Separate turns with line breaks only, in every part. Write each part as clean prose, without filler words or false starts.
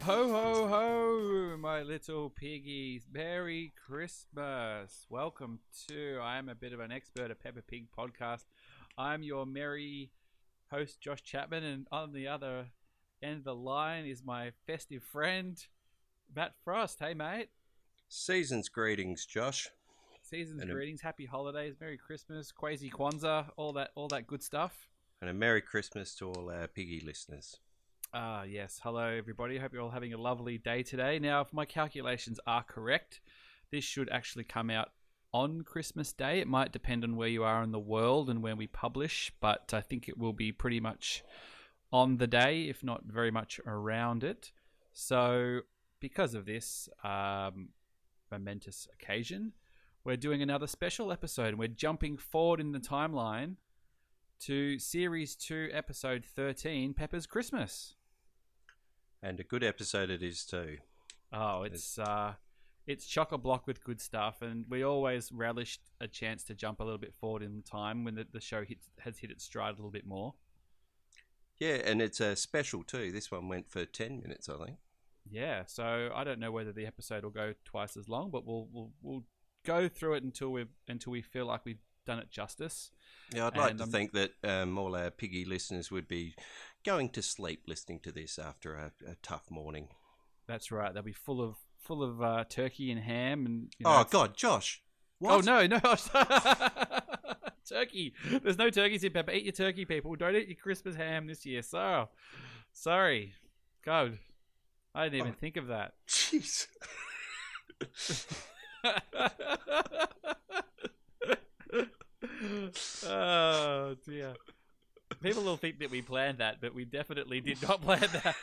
Ho, ho, ho, my little piggies. Merry Christmas. Welcome to I Am a Bit of an Expert, a Peppa Pig podcast. I'm your merry host, Josh Chapman, and on the other end of the line is my festive friend, Matt Frost. Hey, mate.
Season's greetings, Josh.
Season's
And
greetings, happy holidays, Merry Christmas, Kwasi Kwanzaa, all that good stuff.
a Merry Christmas to all our piggy listeners.
Yes. Hello, everybody. Hope you're all having a lovely day today. Now, if my calculations are correct, this should actually come out on Christmas Day. It might depend on where you are in the world and when we publish, but I think it will be pretty much on the day, if not very much around it. So, because of this momentous occasion, we're doing another special episode, and we're jumping forward in the timeline to Series 2, Episode 13, Peppa's Christmas.
And a good episode it is too.
Oh, it's chock-a-block with good stuff, and we always relished a chance to jump a little bit forward in time when the show has hit its stride a little bit more.
Yeah, and it's a special too. This one went for 10 minutes, I think.
Yeah, so I don't know whether the episode will go twice as long, but we'll go through it until we feel like we've done it justice.
Yeah, I'd like to think that all our piggy listeners would be going to sleep listening to this after a tough morning.
That's right. They'll be full of turkey and ham and.
Oh God, Josh! What?
Oh no! Turkey. There's no turkeys in Peppa. Eat your turkey, people. Don't eat your Christmas ham this year. So, sorry. God, I didn't even think of that.
Jeez.
Oh dear. People will think that we planned that, but we definitely did not plan that.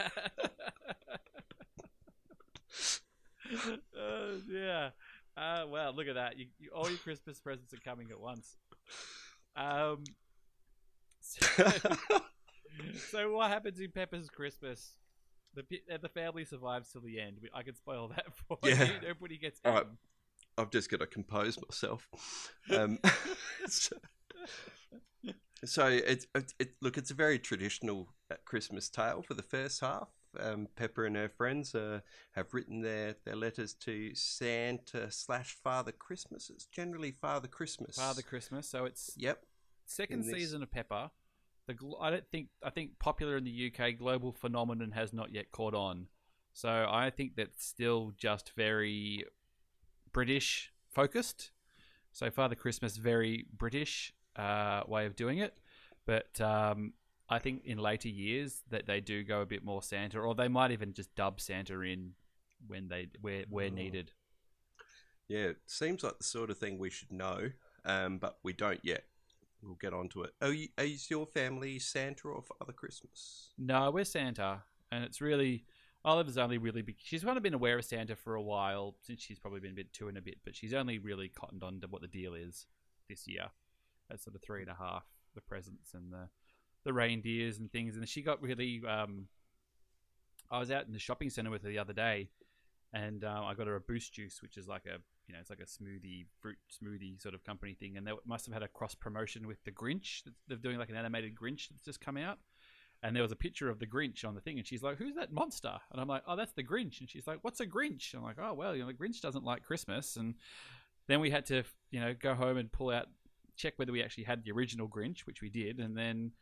Oh dear. Well, look at that. All your Christmas presents are coming at once. So what happens in Peppa's Christmas? The family survives till the end. I can spoil that for you. Nobody gets eaten.
All right. I've just got to compose myself. So it's a very traditional Christmas tale for the first half. Peppa and her friends have written their letters to Santa / Father Christmas. It's generally Father Christmas.
Father Christmas. So it's
Yep.
second season of Peppa. I think popular in the UK, global phenomenon has not yet caught on. So I think that's still just very British focused. So Father Christmas, very British way of doing it. But I think in later years that they do go a bit more Santa, or they might even just dub Santa in when where needed.
Yeah, it seems like the sort of thing we should know, but we don't yet. We'll get onto it. Are you still family Santa or Father Christmas?
No, we're Santa, and it's really Oliver's only really she's kind of been aware of Santa for a while, since she's probably been a bit two and a bit, but she's only really cottoned on to what the deal is this year. That's sort of 3.5, the presents and the reindeers and things. And she got really I was out in the shopping centre with her the other day, and I got her a Boost Juice, which is like it's like a fruit smoothie sort of company thing, and they must have had a cross promotion with the Grinch. They're doing like an animated Grinch that's just come out. And there was a picture of the Grinch on the thing, and she's like, "Who's that monster?" And I'm like, "Oh, that's the Grinch." And she's like, "What's a Grinch?" I'm like, "Oh, well, the Grinch doesn't like Christmas." And then we had to, go home and check whether we actually had the original Grinch, which we did, and then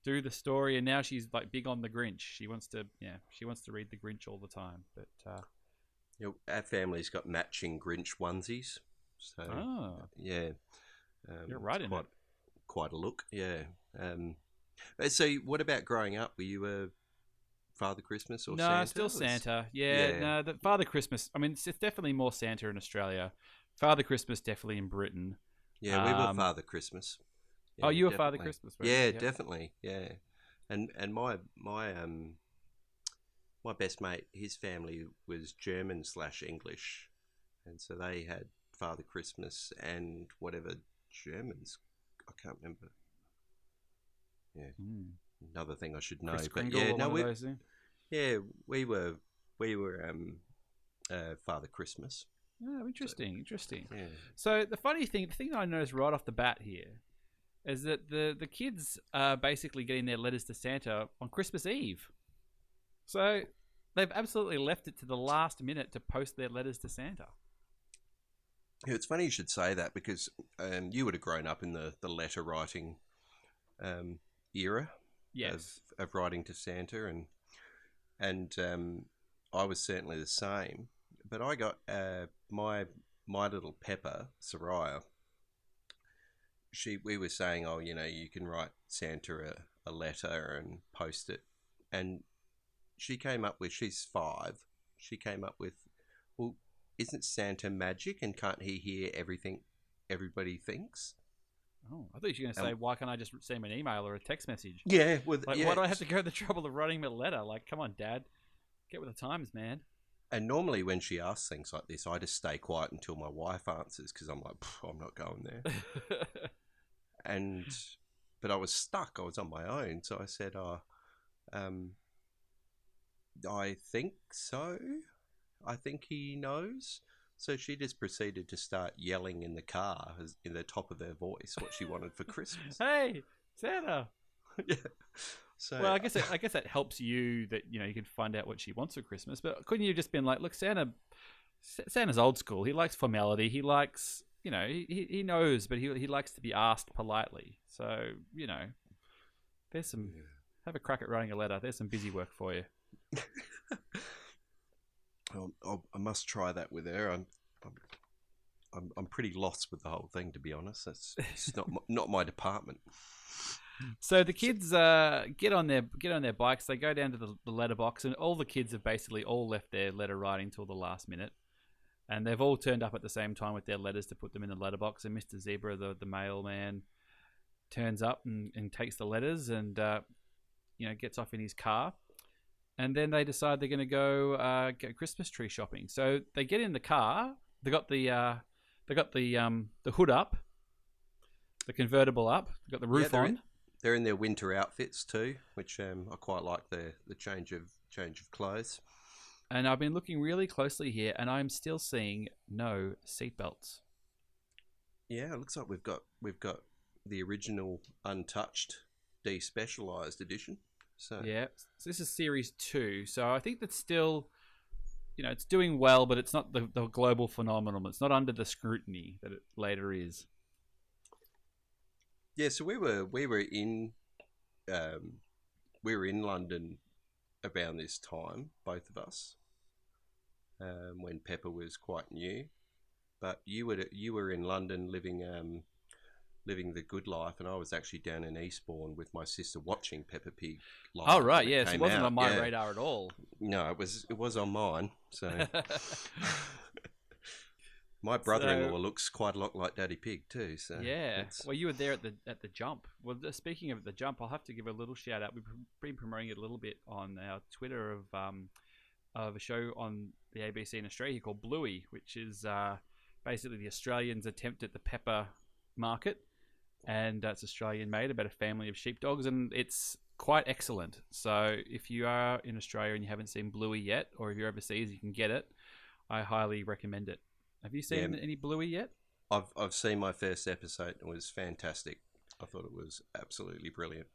do the story. And now she's like big on the Grinch. She wants to read the Grinch all the time. But
our family's got matching Grinch onesies. So yeah,
you're right in it.
Quite a look, yeah. So, what about growing up? Were you a Father Christmas or Santa?
No, still Santa. Yeah, no, the Father Christmas. I mean, it's definitely more Santa in Australia. Father Christmas definitely in Britain.
Yeah, we were Father Christmas.
Yeah, you were Father Christmas, right?
Yeah, definitely. Yeah, and my best mate, his family was German / English, and so they had Father Christmas and whatever Germans. I can't remember. Yeah, another thing I should know. But yeah, no, we were Father Christmas.
Oh, interesting.
Yeah.
So the thing I noticed right off the bat here is that the kids are basically getting their letters to Santa on Christmas Eve. So They've absolutely left it to the last minute to post their letters to Santa.
Yeah, it's funny you should say that because you would have grown up in the letter writing era
Yes.
of writing to Santa, and I was certainly the same. But I got my little Pepper, Soraya. We were saying, oh, you can write Santa a letter and post it, and she came up with, she's 5. She came up with, well, isn't Santa magic and can't he hear everything everybody thinks?
Oh, I thought you were going to say, why can't I just send him an email or a text message?
Yeah,
why do I have to go to the trouble of writing him a letter? Like, come on, Dad, get with the times, man.
And normally when she asks things like this, I just stay quiet until my wife answers because I'm like, I'm not going there. But I was stuck. I was on my own, so I said, I think so. I think he knows. So she just proceeded to start yelling in the car in the top of her voice what she wanted for Christmas.
Hey, Santa!
Yeah. So,
well, I guess that helps you that you can find out what she wants for Christmas. But couldn't you just been like, look, Santa's old school. He likes formality. He likes, he knows, but he likes to be asked politely. So there's some. Have a crack at writing a letter. There's some busy work for you.
I must try that with her. I'm pretty lost with the whole thing, to be honest. It's not my department.
So the kids get on their bikes. They go down to the letterbox, and all the kids have basically all left their letter writing till the last minute, and they've all turned up at the same time with their letters to put them in the letterbox. And Mr. Zebra, the mailman, turns up and takes the letters and gets off in his car. And then they decide they're going to go get Christmas tree shopping. So they get in the car. They got the hood up, the convertible up. They got the roof on.
They're in their winter outfits too, which I quite like the change of clothes.
And I've been looking really closely here, and I'm still seeing no seatbelts.
Yeah, it looks like we've got the original untouched, despecialized edition. So
this is series 2. So I think that's still, it's doing well, but it's not the global phenomenon. It's not under the scrutiny that it later is.
Yeah, so we were in London around this time, both of us, when Peppa was quite new. But you were in London living the good life, and I was actually down in Eastbourne with my sister watching Peppa Pig live.
Oh right, yes, it wasn't on my radar at all.
No, it was on mine. So my brother-in-law looks quite a lot like Daddy Pig too. So
yeah, well, you were there at the jump. Well, speaking of the jump, I'll have to give a little shout out. We've been promoting it a little bit on our Twitter of a show on the ABC in Australia called Bluey, which is basically the Australians' attempt at the Peppa market. And it's Australian made, about a family of sheepdogs, and it's quite excellent. So if you are in Australia and you haven't seen Bluey yet, or if you're overseas, you can get it. I highly recommend it. Have you seen any Bluey yet?
I've seen my first episode. It was fantastic. I thought it was absolutely brilliant.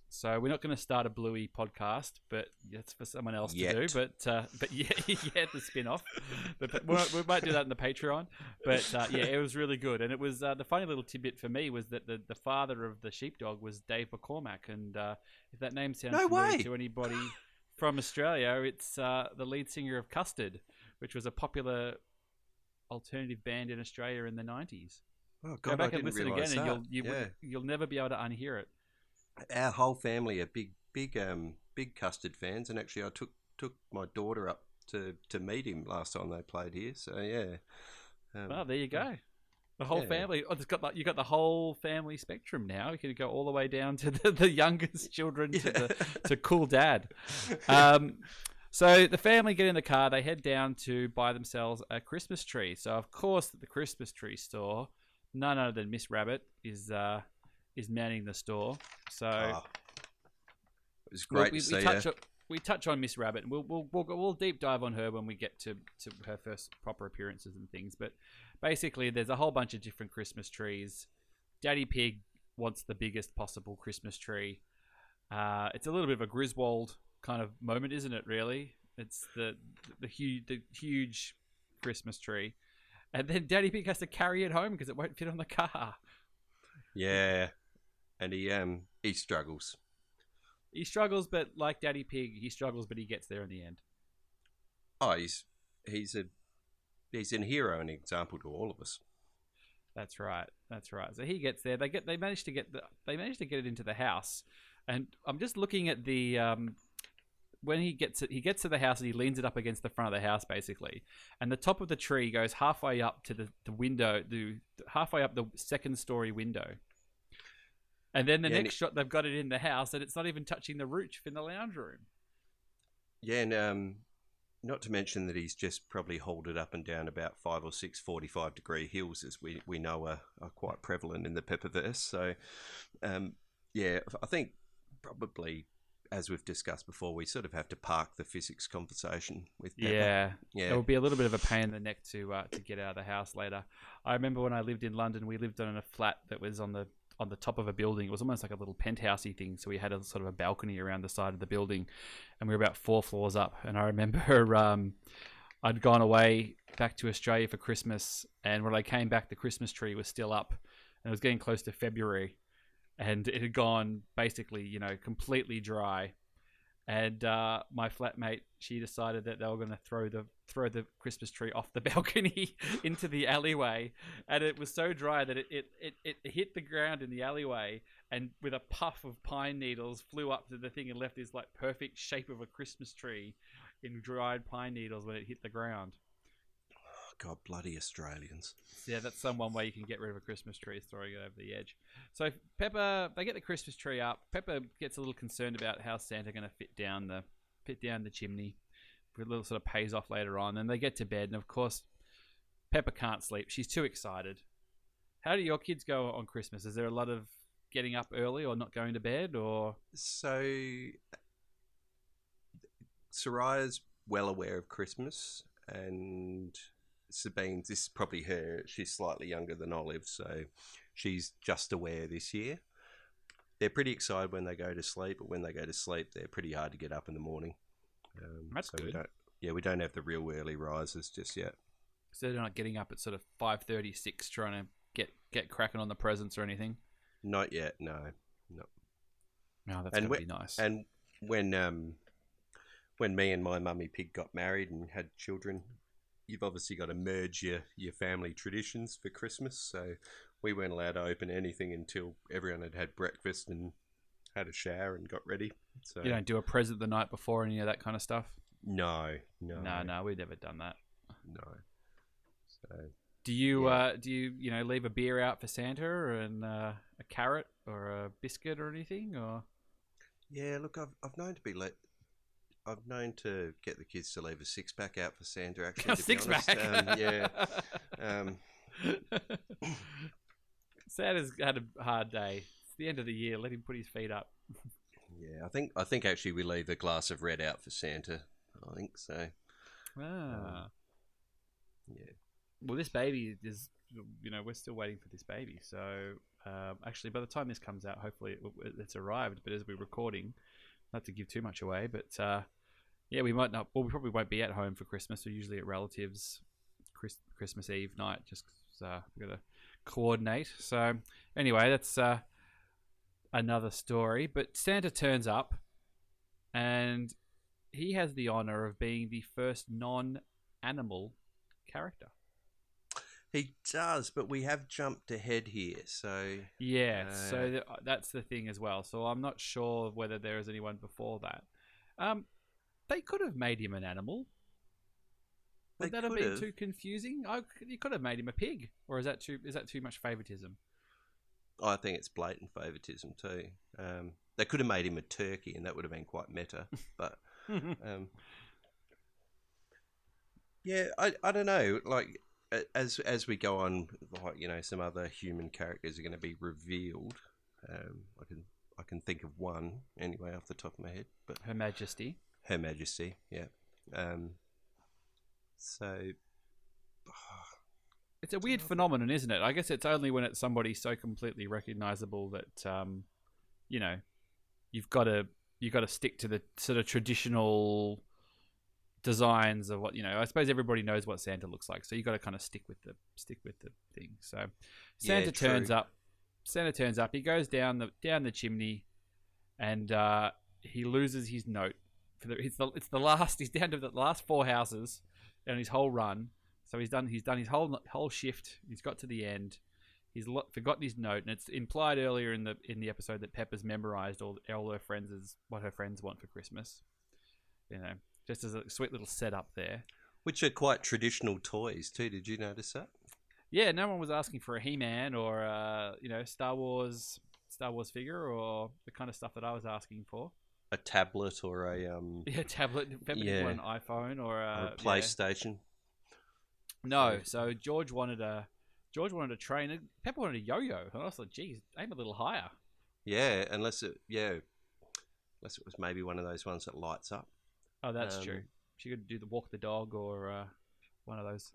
So we're not going to start a Bluey podcast, but that's for someone else to do. But yeah, the spin-off. We might do that in the Patreon. But it was really good. And it was the funny little tidbit for me was that the father of the sheepdog was Dave McCormack. And if that name sounds familiar to anybody from Australia, it's the lead singer of Custard, which was a popular alternative band in Australia in the 90s.
Oh God,
go back
I
and listen again, and you'll never be able to unhear it.
Our whole family are big Custard fans, and actually I took my daughter up to meet him last time they played here. So yeah.
There you go. The whole family. Oh, you got the whole family spectrum now. You can go all the way down to the youngest children to cool dad. So the family get in the car. They head down to buy themselves a Christmas tree. So of course, at the Christmas tree store, none other than Miss Rabbit is manning the store. So
it was great to see her.
We touch on Miss Rabbit, and we'll deep dive on her when we get to her first proper appearances and things. But basically, there's a whole bunch of different Christmas trees. Daddy Pig wants the biggest possible Christmas tree. It's a little bit of a Griswold kind of moment, isn't it? Really, It's the huge Christmas tree, and then Daddy Pig has to carry it home because it won't fit on the car.
Yeah, and he struggles.
He struggles, but like Daddy Pig, he struggles, but he gets there in the end.
Oh, he's an hero and an example to all of us.
That's right. That's right. So he gets there. They manage to get it into the house, and I'm just looking at the when he gets to the house and he leans it up against the front of the house basically, and the top of the tree goes halfway up to the window, halfway up the second story window, and then the next shot they've got it in the house and it's not even touching the roof in the lounge room.
Yeah, and not to mention that he's just probably hauled it up and down about 5 or 6 45-degree hills, as we know are quite prevalent in the Peppaverse. So, yeah, I think probably, as we've discussed before, we sort of have to park the physics conversation with Peppa. Yeah.
It would be a little bit of a pain in the neck to get out of the house later. I remember when I lived in London, we lived on a flat that was on the top of a building. It was almost like a little penthousey thing, so we had a sort of a balcony around the side of the building, and we were about 4 floors up. And I remember I'd gone away back to Australia for Christmas, and when I came back, the Christmas tree was still up, and it was getting close to February, and it had gone basically, completely dry. And my flatmate, she decided that they were going to throw the Christmas tree off the balcony into the alleyway, and it was so dry that it hit the ground in the alleyway, and with a puff of pine needles flew up to the thing and left this like perfect shape of a Christmas tree in dried pine needles when it hit the ground.
God, bloody Australians.
Yeah, that's one way you can get rid of a Christmas tree, is throwing it over the edge. So Peppa, they get the Christmas tree up. Peppa gets a little concerned about how Santa going to fit down the chimney. A little sort of pays off later on, and they get to bed. And of course, Peppa can't sleep. She's too excited. How do your kids go on Christmas? Is there a lot of getting up early or not going to bed, or?
So Soraya's well aware of Christmas, and Sabine's, this is probably her, she's slightly younger than Olive, so she's just aware this year. They're pretty excited when they go to sleep, but when they go to sleep, they're pretty hard to get up in the morning.
That's so good.
We don't have the real early risers just yet.
So they're not getting up at sort of 5:36 trying to get cracking on the presents or anything?
Not yet, no.
No, that's going to be nice.
And when me and my mummy pig got married and had children, you've obviously got to merge your family traditions for Christmas. So we weren't allowed to open anything until everyone had breakfast and had a shower and got ready. So
you don't do a present the night before, any of that kind of stuff?
No.
No, we've never done that.
No. So
do you leave a beer out for Santa and a carrot or a biscuit or anything, or?
Yeah, look, I've known to get the kids to leave a 6-pack out for Santa, actually.
A 6-pack?
Yeah.
Santa's had a hard day. It's the end of the year. Let him put his feet up.
Yeah, I think actually we leave a glass of red out for Santa. I think so.
Yeah. Well, this baby is, we're still waiting for this baby. So, actually, by the time this comes out, hopefully it's arrived. But as we're recording, not to give too much away, but we might not. Well, we probably won't be at home for Christmas. We're usually at relatives' Christmas Eve night, just because we've got to coordinate. So, anyway, that's another story. But Santa turns up, and he has the honor of being the first non-animal character.
He does, but we have jumped ahead here, so...
Yeah, so that's the thing as well. So I'm not sure whether there is anyone before that. They could have made him an animal. Would that have been too confusing? You could have made him a pig. Or is that too much favoritism?
I think it's blatant favoritism too. They could have made him a turkey, and that would have been quite meta. But yeah, I don't know. Like, as we go on, like, some other human characters are going to be revealed. I can think of one anyway off the top of my head, but
Her Majesty,
yeah. So
it's a weird phenomenon, isn't it? I guess it's only when it's somebody so completely recognizable that you've got to stick to the sort of traditional designs of what I suppose everybody knows what Santa looks like, so you got to kind of stick with the thing. So Santa turns up. He goes down the chimney, and he loses his note. He's down to the last 4 houses on his whole run. So he's done his whole shift. He's got to the end. He's forgotten his note, and it's implied earlier in the episode that Peppa's memorized all her friends' what her friends want for Christmas. Just as a sweet little setup there.
Which are quite traditional toys too. Did you notice that?
Yeah, no one was asking for a He-Man or Star Wars figure or the kind of stuff that I was asking for.
A tablet or a
tablet. Peppa didn't want an iPhone or a
PlayStation.
No, so George wanted a train. And Peppa wanted a yo-yo, and I was like, "Geez, aim a little higher."
Yeah, unless it was maybe one of those ones that lights up.
Oh, that's true. She could do the walk the dog or one of those.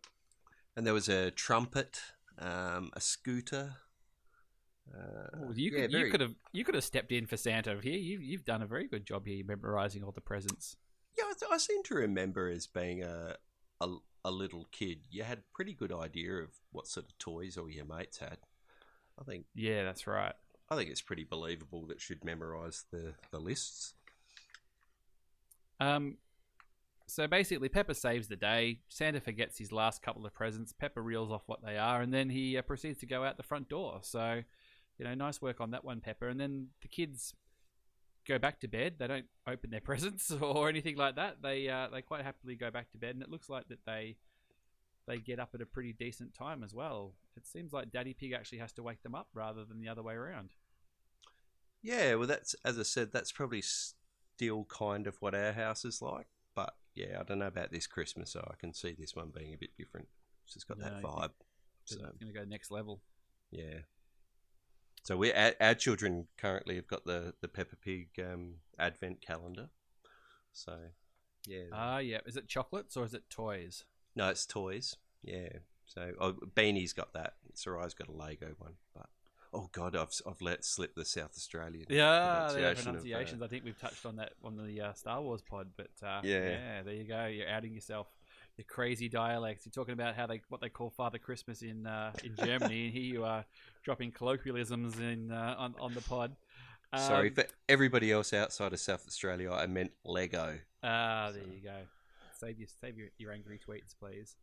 And there was a trumpet, a scooter.
You could have stepped in for Santa here. You've done a very good job here, memorizing all the presents.
Yeah, I seem to remember as being a little kid, you had a pretty good idea of what sort of toys all your mates had. I think.
Yeah, that's right.
I think it's pretty believable that she'd memorise the lists.
So basically, Peppa saves the day. Santa forgets his last couple of presents. Peppa reels off what they are, and then he proceeds to go out the front door. So, nice work on that one, Peppa. And then the kids go back to bed. They don't open their presents or anything like that. They quite happily go back to bed, and it looks like that they get up at a pretty decent time as well. It seems like Daddy Pig actually has to wake them up rather than the other way around.
Yeah, well, that's, as I said, that's probably still kind of what our house is like. But yeah, I don't know about this Christmas, so I can see this one being a bit different. It's just got that vibe.
So it's going to go next level.
Yeah. So our children currently have got the Peppa Pig advent calendar. So yeah.
Yeah. Is it chocolates or is it toys?
No, it's toys. Yeah. So Beanie's got that. Sarai's got a Lego one, but. Oh God, I've let slip the South Australian
pronunciations. I think we've touched on that on the Star Wars pod, but yeah, there you go. You're outing yourself. Your crazy dialects. You're talking about what they call Father Christmas in Germany, and here you are dropping colloquialisms on the pod.
Sorry for everybody else outside of South Australia. I meant Lego.
There you go. Save your angry tweets, please.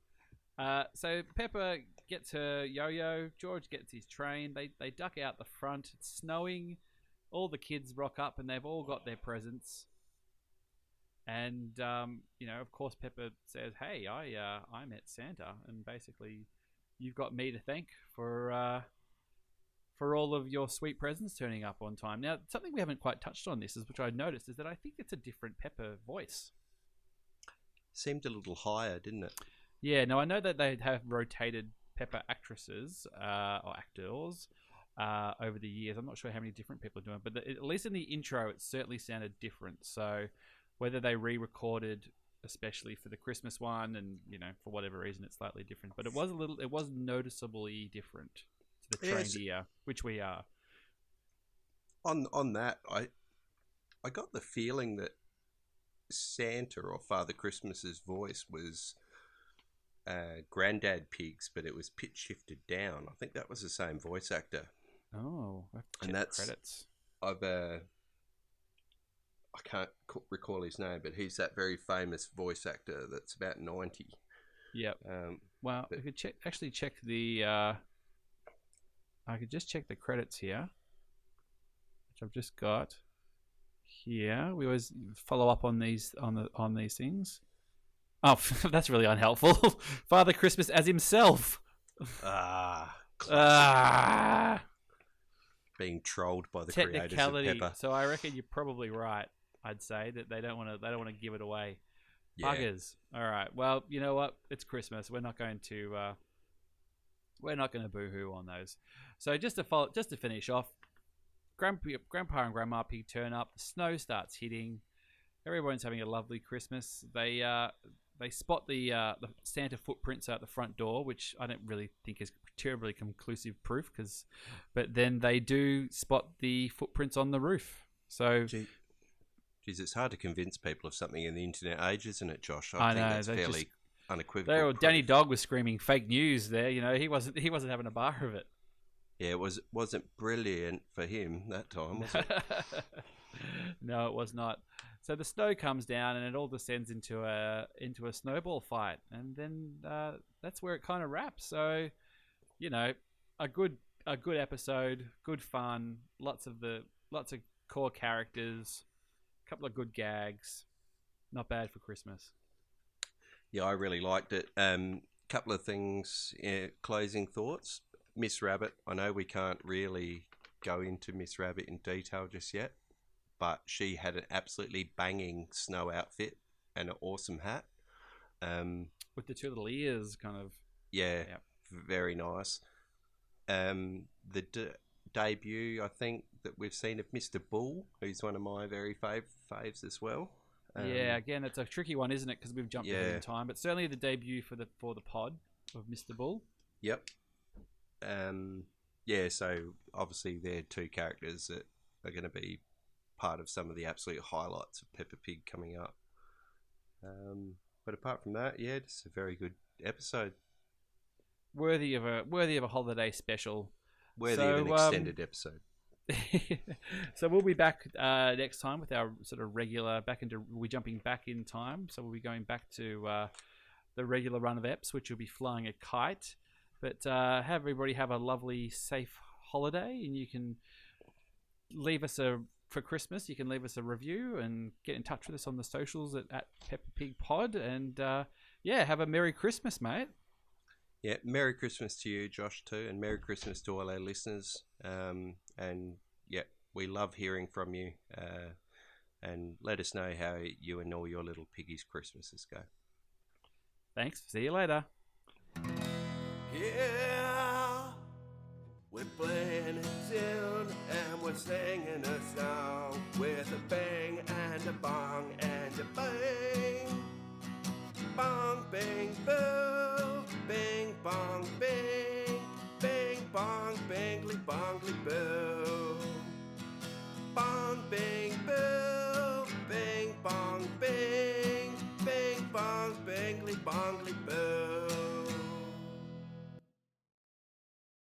So Peppa gets her yo-yo. George gets his train. They duck out the front. It's snowing. All the kids rock up, and they've all got their presents. And of course, Peppa says, "Hey, I met Santa, and basically, you've got me to thank for all of your sweet presents turning up on time." Now, something we haven't quite touched on which I noticed, is that I think it's a different Peppa voice.
Seemed a little higher, didn't it?
Yeah, no, I know that they have rotated Peppa actresses or actors over the years. I'm not sure how many different people are doing it, but at least in the intro, it certainly sounded different. So whether they re-recorded, especially for the Christmas one, and for whatever reason, it's slightly different. But it was noticeably different to the trained ear, which we are.
On that, I got the feeling that Santa or Father Christmas's voice was Grandad Pig's, but it was pitch shifted down. I think that was the same voice actor.
Oh,
and that's
credits.
I can't recall his name, but he's that very famous voice actor that's about 90.
Yep. Well, I could check the. I could just check the credits here, which I've just got here. We always follow up on these things. Oh, that's really unhelpful. Father Christmas as himself.
Being trolled by the creators of Peppa.
So I reckon you're probably right. I'd say that they don't want to give it away. Yeah. Buggers. All right. Well, you know what? It's Christmas. We're not going to boo-hoo on those. So just to finish off, Grandpa and Grandma Pig turn up. The snow starts hitting. Everyone's having a lovely Christmas. They spot the Santa footprints out the front door, which I don't really think is terribly conclusive proof. But then they do spot the footprints on the roof. So,
do Geez, it's hard to convince people of something in the internet age, isn't it, Josh?
I
think
know,
that's
they
fairly
just-
unequivocal.
Danny Dog was screaming fake news there. You know, he wasn't having a bar of it.
Yeah, it wasn't brilliant for him that time, was it?
No, it was not. So the snow comes down and it all descends into a snowball fight, and then that's where it kind of wraps. So, you know, a good episode, good fun, lots of core characters, a couple of good gags, not bad for Christmas.
Yeah, I really liked it. Couple of things, closing thoughts. Miss Rabbit, I know we can't really go into Miss Rabbit in detail just yet, but she had an absolutely banging snow outfit and an awesome hat.
With the two little ears, kind of.
Yeah,
Yep.
very nice. The debut, I think, that we've seen of Mr. Bull, who's one of my very faves as well.
Yeah, again, it's a tricky one, isn't it? Because we've jumped ahead in time, but certainly the debut for the pod of Mr. Bull.
Yep. Yeah, so obviously they're two characters that are going to be part of some of the absolute highlights of Peppa Pig coming up. But apart from that, yeah, it's a very good episode.
Worthy of a holiday special.
Worthy of an extended episode.
So we'll be back next time with our sort of regular we're jumping back in time, so we'll be going back to the regular run of eps, which will be flying a kite. But have everybody have a lovely, safe holiday, and you can leave us for Christmas. You can leave us a review and get in touch with us on the socials at Peppa Pig Pod, and have a Merry Christmas, mate.
Yeah, Merry Christmas to you, Josh, too, and Merry Christmas to all our listeners. And yeah, we love hearing from you. And let us know how you and all your little piggies' Christmases go.
Thanks. See you later.
Yeah, we're playing a tune and we're singing a song with a bang and a bong and a bang. Bong, bang, boo, bing, bong, bing, bing, bong, bingly, bongly, boo. Bong, bing, boo, bing, bong, bing, bing, bong, bingly, bongly, boo.